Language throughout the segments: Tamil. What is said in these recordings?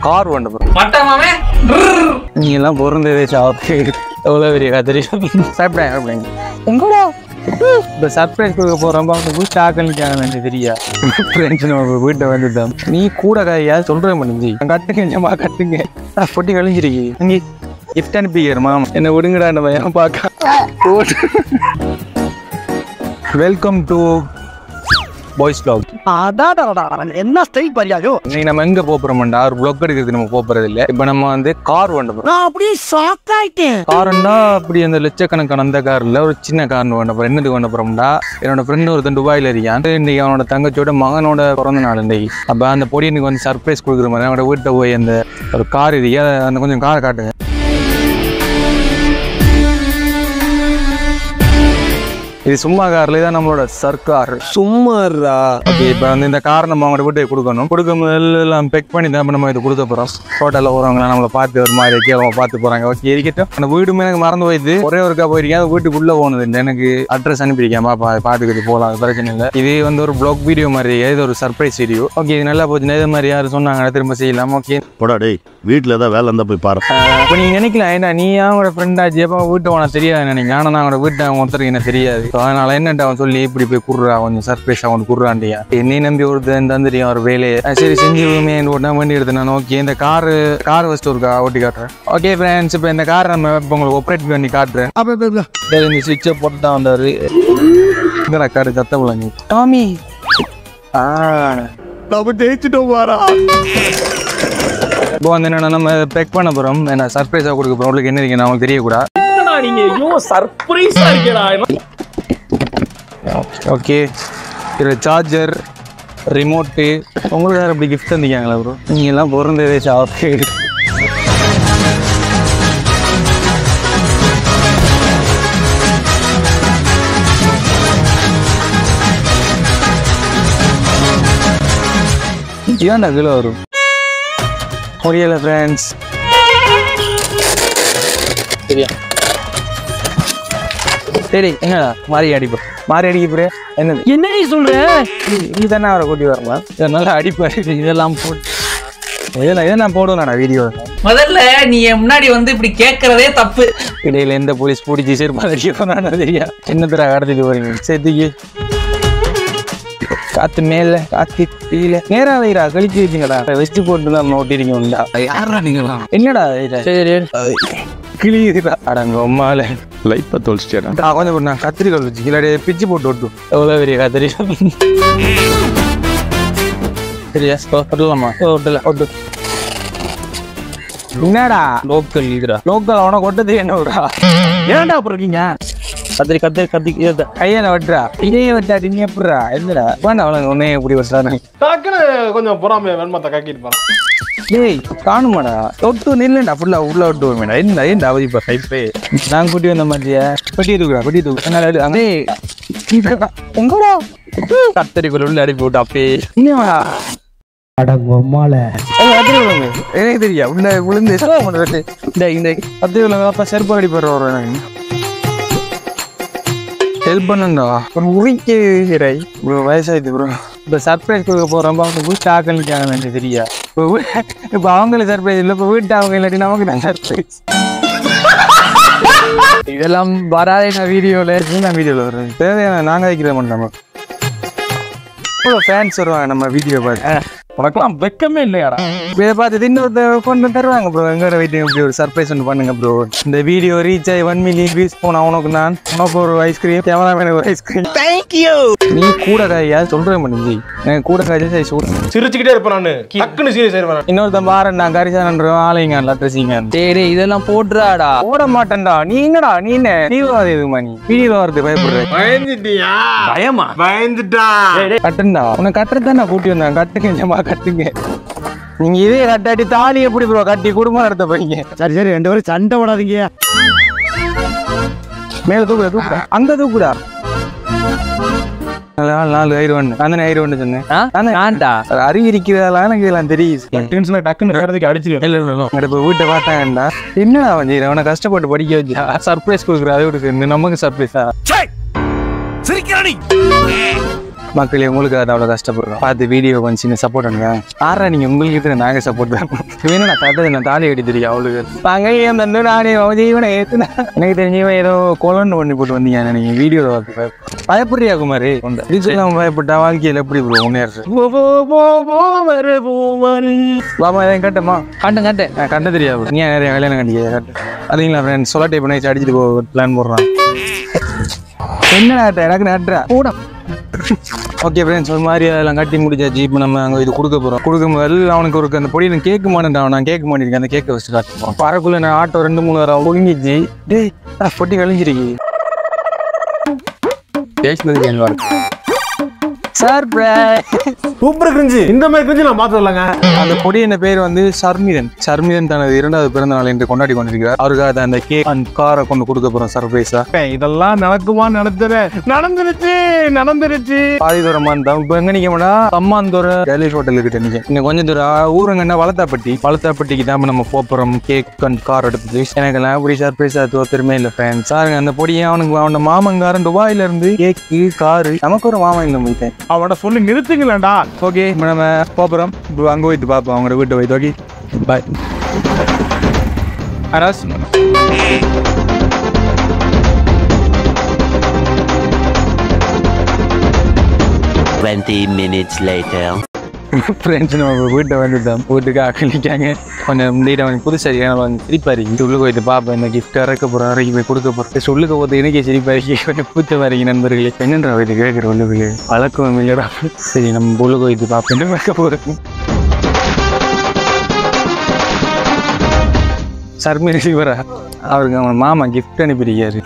கார் வண்ட ப்ரோ மட்டமாமே நீ எல்லாம் பொருந்ததே சாப்பிட்டு எவ்வளோ பெரிய கத்திரி சாப்பிட்டேன் உங்களோட இப்போ சர்ப்ரைஸ் கொடுக்க போகிறோம் வீட்டு ஆக்கலுக்காக தெரியா ஃப்ரெண்ட்ஸ் நம்ம வீட்டை வந்துட்டோம் நீ கூட கையா சொல்கிறேன் பண்ணிஞ்சி கட்டுங்க கட்டுங்க பொட்டி கழிஞ்சிருக்கு நீ கிஃப்ட் அனுப்பிக்கிறமா என்ன விடுங்கடா நம்ம ஏன் பார்க்க வெல்கம் டு பாய்ஸ் வ்ளாக். என்ன ஸ்டைல் பரியாயோ இன்னைக்கு நம்ம எங்க போறோம்டா ஒரு வ்ளாக் எடுக்கிறது நம்ம போறது இல்ல. இப்ப நம்ம வந்து கார் வண்ட போறோம். நான் அப்படியே ஷாக் ஆயிட்டேன். கார்னா அப்படி அந்த லட்சக்கணக்கான அந்த கார்ல ஒரு சின்ன கார் வண்ட போறோம். என்னது வண்ட போறோம்டா என்னோட ஃப்ரெண்ட் ஒருத்தன் துபாயில இருக்கான். இன்னைக்கு அவனோட தங்கச்சியோட மகனோட பிறந்த நாள் இன்னைக்கு. அப்ப அந்த பொடியனுக்கு வந்து சர்ப்ரைஸ் கொடுக்குற மாதிரி அவனோட வீட்டை போய் அந்த ஒரு கார் இருக்கு அந்த கொஞ்சம் காரை காட்டுங்க. இது சும்மா கார்ல தான் நம்மளோட சர்க்கார் சும்மாரா. ஓகே இப்போ வந்து இந்த காரை நம்ம அவங்களோட வீட்டை கொடுக்கணும். கொடுக்கும்போது எல்லாம் பெக் பண்ணி தான் நம்ம இதை கொடுக்க போகிறோம். ஹோட்டலில் போகிறவங்களாம் நம்மளை பார்த்து ஒரு மாதிரி கேள்வி பார்த்து போகிறாங்க. ஓகே இருக்கட்டும். அந்த வீடுமே எனக்கு மறந்து போயிடுது. ஒரே ஒருக்கா போயிருக்கேன். அது வீட்டுக்குள்ளே போனது இல்லை. எனக்கு அட்ரஸ் அனுப்பியிருக்கேன். பார்த்துக்கிட்டு போகலாம். அது பிரச்சனை இல்லை. இது வந்து ஒரு ப்ளாக் வீடியோ மாதிரி இது ஒரு சர்ப்ரைஸ் வீடியோ. ஓகே இது நல்லா போச்சுன்னா இது மாதிரி யாரும் சொன்னாங்க திரும்ப செய்யலாம். ஓகே போடா டேய் வீட்டில் ஏதாவது வேலை இருந்தால் போய் பாரு. இப்போ நீங்கள் நினைக்கலாம் ஏன்னா நீ அவங்களோட ஃப்ரெண்டாச்சு எப்போ வீட்டை உனக்கு தெரியாது நினைக்கிறேன். ஆனால் நான் அவங்களோட வீட்டை அவங்க ஒருத்தருக்கு எனக்கு தெரியாது. அதனால என்னட்டு அவன் சொல்லி இப்படி போய் குடுறா கொஞ்சம் சர்ப்ரைஸ் அவனுக்கு குடுறாண்டியா என்னை நம்பி ஒருத்தன் தந்துரியும் ஒரு வேலையை சரி செஞ்சுமே ஓட்டினா வண்டி எடுத்து நான் ஓகே இந்த கார் ஃபஸ்ட்டு ஒரு ஓட்டி காட்டுறேன். ஓகே ஃப்ரெண்ட்ஸ் இப்போ இந்த காரை நம்ம இப்போ உங்களுக்கு ஆப்ரேட் பண்ணி காட்டுறேன். இந்த சுவிட்சை போட்டு தான் வந்தாரு. இந்த காரு தத்த விளங்கு டாமி நம்ம ஜெயிச்சுட்டோம் வாரா. இப்போ வந்து என்னன்னா நம்ம பேக் பண்ண போகிறோம். என்ன சர்ப்ரைஸாக கொடுக்க போகிறோம். உங்களுக்கு என்ன இருக்கு அவங்களுக்கு தெரியக்கூடாது. நீங்க சர்ப்ரைஸா இருக்கா. ஓகே இதில் சார்ஜர் ரிமோட்டு உங்களுக்கு யாரும் அப்படி கிஃப்ட் தந்திக்காங்களா ப்ரோ? நீங்கள் எல்லாம் பிறந்ததே சாப்பிட்டு ஏன்டா கிலோ வரும் முடியலை ஃப்ரெண்ட்ஸ். சரியா சரி என்னடா மாறி அடிப்போம் மாறி அடிக்க போறேன். என்னது என்ன நீ சொல்ற? நீ தானே அவரை கூட்டி வரலாம். இதனால அடிப்பாரு இதெல்லாம் போட்டு இதெல்லாம் போடுவேன் வீடியோ. முதல்ல நீ முன்னாடி வந்து இப்படி கேட்கறதே தப்பு. இடையில எந்த போலீஸ் பிடிச்சி சரி அடிக்க தெரியா என்னத்தர கடத்திட்டு போறீங்க சேர்த்துக்கு காத்து மேல காத்து கீழே நேரா வைரா கழிச்சு வச்சுங்கடா வெஸ்ட் போட்டு தான் ஓட்டிருங்க உண்டா யாரா நீங்களா என்னடா சரி கிளியுதுடா அடங்க உமால லைஃப்பை தொலைச்சிட்டேன். கொஞ்சம் நான் கத்திரிக்காய் வச்சு இல்லாடி பிச்சு போட்டு விட்டு எவ்வளோ பெரிய கத்திரி சரியா ஒட்டலாமா ஒட்டல ஒட்டு என்னடா லோக்கல் இதுடா லோக்கல் அவனை கொட்டது என்ன விடுறா ஏன்டா அப்புறம் இருக்கீங்க கத்திரி கத்திரி கத்தி கையான வெட்டுறா இதையே வெட்டா நீ எப்படா என்னடா வேண்டாம் அவனுக்கு உன்னே எப்படி வெட்டுறானு டக்குன்னு கொஞ்சம் பொறாமையா வெண்மத்தை கக்கிட்டு போறான். டேய் காணுமாடா தொட்டு நில்லுடா ஃபுல்லா உள்ள விட்டு வருமேடா என்ன ஏன்டா அவதிப்பா கைப்பே நான் கூட்டி வந்த மாதிரியா பெட்டி தூக்குறா அங்கே எங்கடா கத்தரிக்குள்ள உள்ள அடிப்பி விட்டு அப்பே இன்னும்டா அடங்கம்மால எனக்கு தெரியா உள்ள விழுந்து இந்த கத்திரி அப்பா செருப்பு அடி போடுற ஹெல்ப் பண்ணுண்டா ஒரு உரிக்கே ப்ரோ வயசாயிடுது ப்ரோ. இப்போ சர்ப்ரைஸ் கொடுக்க போகிறோம் அவங்க வீட்டு ஆக்கலுக்காக தெரியா இப்போ அவங்களுக்கு சர்ப்ரைஸ் இல்லை இப்போ வீட்டு அவங்க இல்லாட்டி நமக்கு நான் சர்ப்ரைஸ் இதெல்லாம் வராதே நான் வீடியோவில் நான் வீடியோவில் வருவேன் தேவையான நாங்கள் வைக்கிற மாட்டோம். இவ்வளோ ஃபேன்ஸ் வருவாங்க நம்ம வீடியோ பார்த்து உனக்கெல்லாம் வெக்கமே இல்லையாடா. இதை பார்த்து இன்னொருத்த கொண்டு தருவாங்க ப்ரோ. எங்களோட வெயிட்டிங் இப்படி ஒரு சர்ப்ரைஸ் ஒன்று பண்ணுங்க ப்ரோ. இந்த வீடியோ ரீச் ஆகி 1 மில்லியன் வியூஸ் போன உனக்கு நான் உனக்கு ஒரு ஐஸ்கிரீம் கேமராமேன் ஒரு ஐஸ்கிரீம். தேங்க்யூ. நீ கூட காயா சொல்கிறேன் பண்ணிஞ்சி எனக்கு கூட காய்ச்சி சரி சொல்கிறேன் சிரிச்சுக்கிட்டே இருப்பேன் நான் டக்குன்னு சீரியஸ் ஆயிருவேன். இன்னொருத்தன் பாரு நான் கரிசானன்றோம் ஆலைங்க ட்ரெஸ்ஸிங்க சரி இதெல்லாம் போட்டுறாடா போட மாட்டேன்டா. நீ என்னடா நீ என்ன தீவிரவாதி எதுமா நீ வீடியோல வரது பயப்படுறேன் பயந்துட்டியா? பயமா பயந்துட்டா கட்டுண்டா உனக்கு கட்டுறதான் நான் கூட்டி வந்தேன். கட்டுங்க கட்டுங்க நீங்க இதே கட்டாட்டி தாலி எப்படி ப்ரோ கட்டி குடும்பம் நடத்த போறீங்க. சரி சரி 2 பேரும் சண்டை போடாதீங்க. மேல தூக்குடா அங்க தூக்குடா 4 ஆயிரம் அந்த ஆயிரம் சொன்னேன் அறிவு இருக்கிறதெல்லாம் எனக்கு இதெல்லாம் தெரியுது. டக்குன்னு வேறதுக்கு அடிச்சிருக்கேன். இப்போ வீட்டை பார்த்தாங்கண்டா என்னடா வந்து அவனை கஷ்டப்பட்டு படிக்க வச்சா சர்ப்ரைஸ் கொடுக்குற அதை விட்டு நமக்கு சர்ப்ரைஸா மக்களே உங்களுக்கு அது அவ்வளோ கஷ்டப்படுறோம் பார்த்து வீடியோ கொஞ்சம் சின்ன சப்போர்ட் பண்ணுங்க ஆறா நீங்கள் உங்களுக்கு நாங்கள் சப்போர்ட் தான் வேணும் நான் கரெக்டாக நான் தாலி கட்டி தெரியும் அவளுக்கு நாங்கள் ஏன் தந்து நானே ஜீவனை ஏற்றுனா எனக்கு தெரிஞ்சவன் ஏதோ கொலன்னு பண்ணி போட்டு வந்தீங்க நீங்கள் வீடியோவில் பார்த்து பயப்படுறியா குமாரி இதுலாம் பயப்பட்டா வாழ்க்கையில் எப்படி ப்ரோ முன்னேற பாமா எதாவது கட்டமா கட்டேன் கட்ட தெரியாது நீ நிறைய கல்யாணம் கண்டிக்க கட்டு அதுங்களா ஃப்ரெண்ட்ஸ் சொல்ல டைப் பண்ணி அடிச்சுட்டு போ பிளான் போடுறான் என்ன நாட்டை எனக்கு நட்டுறா கூட ஓகே ஃப்ரெண்ட்ஸ் ஒரு மாதிரி அதெல்லாம் கட்டி முடிச்சாச்சு இப்போ நம்ம அங்கே இது கொடுக்க போகிறோம் கொடுக்கும்போது அவனுக்கு ஒரு அந்த பொடி நான் கேட்க மாட்டேன் நான் கேட்க மாட்டேன் அந்த கேட்க வச்சு காட்டுப்போம் பறக்குள்ள நான் ஆட்டோ 2-3 வாரம் ஒழுங்கிச்சு டேய் பொட்டி கழிஞ்சிருக்கு சார் சூப்பர் கிரிஞ்சு இந்த மாதிரி கிரிஞ்சு நான் பார்த்து வரலங்க அந்த பொடியின் பேர் வந்து சர்மிதன் தனது 2வது பிறந்த நாள் என்று கொண்டாடி கொண்டிருக்கிறார் அவருக்காக அந்த கேக் அண்ட் காரை கொண்டு கொடுக்க போறோம் சர்ப்ரைஸா இதெல்லாம் நடக்குமா நடந்துருச்சு பாதி தூரம் தான் இப்போ எங்க நிக்கா அம்மாந்தோர ரயில்வே ஹோட்டல் கிட்ட நிக்க இன்னும் கொஞ்சம் தூரம் ஊருங்கன்னா வளத்தாப்பட்டிக்கு தான் நம்ம போறோம் கேக் அண்ட் கார் எடுத்து எனக்கு எல்லாம் அப்படி சர்ப்ரைஸா பெருமை இல்லை ஃப்ரெண்ட்ஸ் சாருங்க அந்த பொடியை அவனோட மாமங்காரன் துபாயில இருந்து கேக்கு காரு நமக்கு ஒரு மாமன் இந்த போயிட்டேன் அவட சொல்லி நிறுத்துங்களேன்டா ஓகே இப்போ நம்ம போகிறோம் அங்கே போய்த்து பார்ப்போம் அவங்களோட வீட்டை போய்த்து ஓகே பாய் அரஸ் 20 minutes later. ஃப்ரெண்ட்ஸ் நம்ம வீட்டை வந்துட்டோம் வீட்டுக்கு அக்கலிக்காங்க கொஞ்சம் நீட்டாக புதுசாக சிரிப்பாரு உள்ளுக்கு போய்ட்டு பார்ப்பேன் இந்த கிஃப்ட் இறக்க போகிறோம் இறக்கி போய் கொடுக்க போகிறேன் சொல்லுக்க போது எனக்கே சிரிப்பாரு கொஞ்சம் பூத்த வரீங்க நண்பர்களே என்னன்றா இது கேட்குற உள்ளுக்கு பழக்கம் இல்லைடா சரி நம்ம உள்ளுக்கு போய்ட்டு பார்ப்பேன் வைக்க போகிறோம் சர்மி சிவரா அவருக்கு அவன் மாமா கிஃப்ட் அனுப்பியிருக்காரு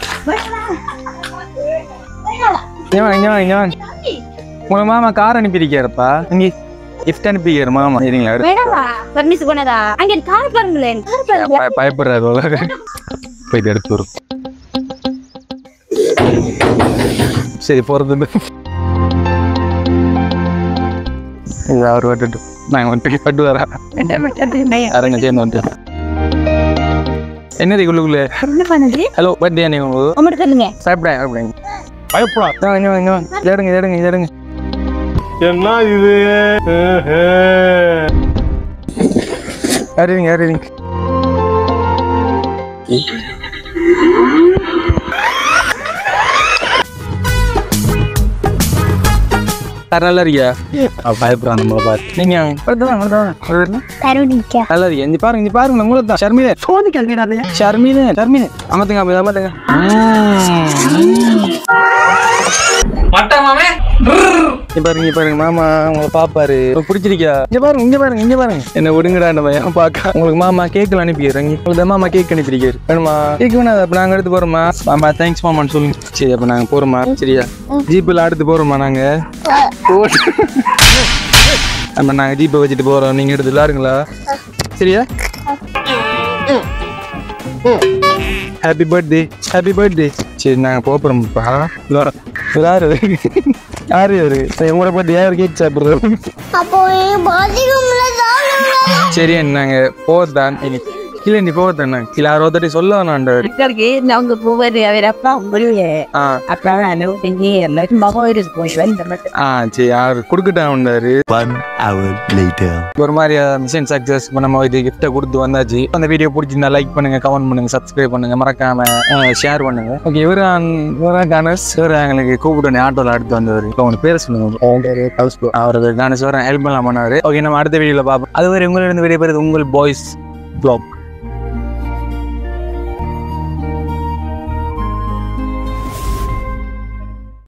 உங்க மாமா கார் அனுப்பியிருக்காருப்பா இங்கே கிஃப்ட் அனுப்பிக்கிறார் மாமா சரிங்களா பயப்படுறாரு போயிட்டு எடுத்து வரும் சரி போறது அவர் வந்துட்டு நாங்கள் வந்துட்டு பட்டு வரா அரங்க சேர்ந்து வந்துட்டு என்னது உள்ளுக்குள்ள ஹலோ பர்த்டே நீங்க சாப்பிடாங்க பயப்படா எடுங்க என்ன இது அறிவிங்க நல்லா இருக்கியா பயப்படுறான் நம்மளை பார்த்து நீங்க நல்லா இருக்கீங்க இங்க பாருங்க உங்களை தான் ஷர்மிதன் அமத்துங்க பாருங்க மாமா உங்களை பாப்பாரு பிடிச்சிருக்கியா இங்க பாருங்க என்ன விடுங்கடா நம்ம ஏன் பாக்க உங்களுக்கு மாமா கேக்ல அனுப்பிடுறேன் உங்களுக்கு மாமா கேக் அனுப்பியிருக்காரு வேணுமா கேக் வேணா அப்ப நாங்க எடுத்து போறோமா மாமா தேங்க்ஸ் மாமான்னு சொல்லுங்க சரி அப்ப நாங்க போறோமா சரியா ஜீப்ல அடுத்து போறோமா நாங்க நம்ம நாங்க ஜீப்பை வச்சுட்டு போறோம் நீங்க எடுத்து விளாடுங்களா சரியா ஹாப்பி பர்த்டே சரி நாங்கள் போகிறோம்ப்பா யாரு உங்களோட பர்த்டே யார் கேக் சாப்பிட்றோம் சரி நாங்கள் போதான் இல்லை நீ போதான் இல்லை யாரோ ஒருத்தட்டி சொல்ல வேணாண்ட சரி யாரு கொடுக்கட்டாரு 1 hour later. ஒரு மாதிரி மிஷன் சக்சஸ் நம்ம இது கிஃப்ட்டை கொடுத்து வந்தாச்சு அந்த வீடியோ பிடிச்சிருந்தா லைக் பண்ணுங்க கமெண்ட் பண்ணுங்க சப்ஸ்கிரைப் பண்ணுங்க மறக்காம ஷேர் பண்ணுங்க ஓகே இவரு கணேஷ் எங்களுக்கு கூப்பிட்டு ஆட்டோல அடுத்து வந்தவர் அவங்க பேரை சொல்லுங்க அவருக்கு கணேஷ் ஹெல்ப் பண்ணலாம் பண்ணாரு ஓகே நம்ம அடுத்த வீடியோல பார்ப்போம் அதுவரை உங்களிடம் விடைபெறுது உங்கள் பாய்ஸ் vlog